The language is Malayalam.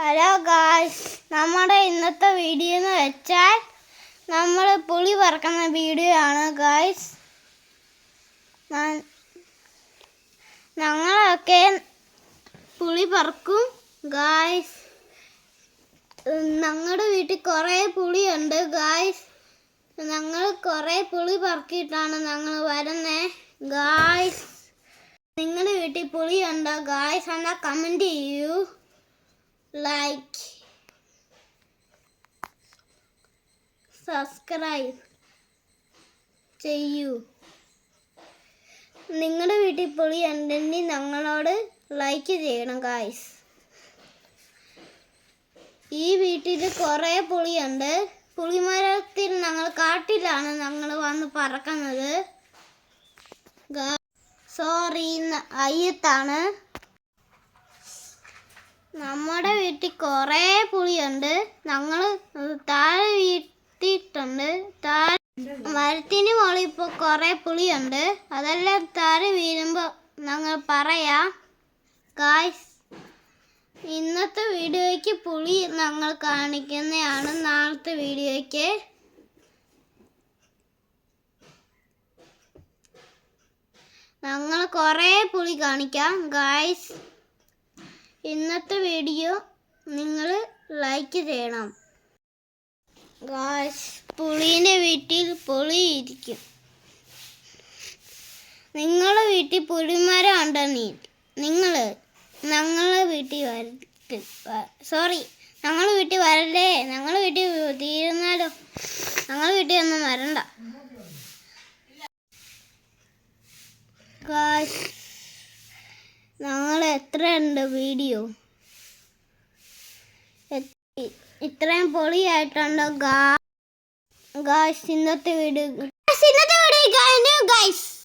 ഹലോ ഗായ്സ്, നമ്മുടെ ഇന്നത്തെ വീഡിയോ എന്ന് വെച്ചാൽ നമ്മൾ പുളി പറക്കുന്ന വീഡിയോ ആണ് ഗായ്സ്. ഞങ്ങളൊക്കെ പുളി പറക്കും ഗായ്സ്. ഞങ്ങളുടെ വീട്ടിൽ കുറേ പുളിയുണ്ട് ഗായ്സ്. ഞങ്ങൾ കുറേ പുളി പറക്കിയിട്ടാണ് ഞങ്ങൾ വരുന്നത് ഗായ്സ്. നിങ്ങളുടെ വീട്ടിൽ പുളിയുണ്ടോ ഗായ്സ്? എന്നാ കമൻറ്റ് ചെയ്യൂ, ലൈക്ക്, സബ്സ്ക്രൈബ് ചെയ്യൂ. നിങ്ങളുടെ വീട്ടിൽ പുളി ഉണ്ടെങ്കിൽ ഞങ്ങളോട് ലൈക്ക് ചെയ്യണം ഗായ്സ്. ഈ വീട്ടിൽ കുറേ പുളിയുണ്ട്. പുളിമരത്തിൽ ഞങ്ങൾ കാട്ടിലാണ് ഞങ്ങൾ വന്ന് പറക്കുന്നത്. സോറി, അയ്യത്താണ്. നമ്മുടെ വീട്ടിൽ കുറേ പുളിയുണ്ട്. ഞങ്ങൾ താഴെ വീട്ടിട്ടുണ്ട്. മരത്തിന് മുകളിൽ ഇപ്പോൾ കുറേ പുളിയുണ്ട്. അതെല്ലാം താഴെ വീഴുമ്പോൾ ഞങ്ങൾ പറയാം ഗായ്സ്. ഇന്നത്തെ വീഡിയോയ്ക്ക് പുളി ഞങ്ങൾ കാണിക്കുന്നതാണ്. നാളത്തെ വീഡിയോയ്ക്ക് ഞങ്ങൾ കുറേ പുളി കാണിക്കാം ഗായ്സ്. ഇന്നത്തെ വീഡിയോ നിങ്ങൾ ലൈക്ക് ചെയ്യണം ഗായ്സ്. പുളീൻ്റെ വീട്ടിൽ പുളി ഇരിക്കും. നിങ്ങളുടെ വീട്ടിൽ പുളിമരം ഉണ്ടെങ്കിൽ നിങ്ങൾ ഞങ്ങളുടെ വീട്ടിൽ ഞങ്ങളുടെ വീട്ടിൽ വരല്ലേ. ഞങ്ങളുടെ വീട്ടിൽ തീരുന്നാലോ. ഞങ്ങളുടെ വീട്ടിൽ ഒന്നും വരണ്ട ഗായ്സ്. ഞങ്ങൾ എത്രയുണ്ട് വീഡിയോ? ഇത്രയും പൊളിയായിട്ടുണ്ടോ ഗായ്സ്? ഇന്നത്തെ വീഡിയോ ഗായ്സ്.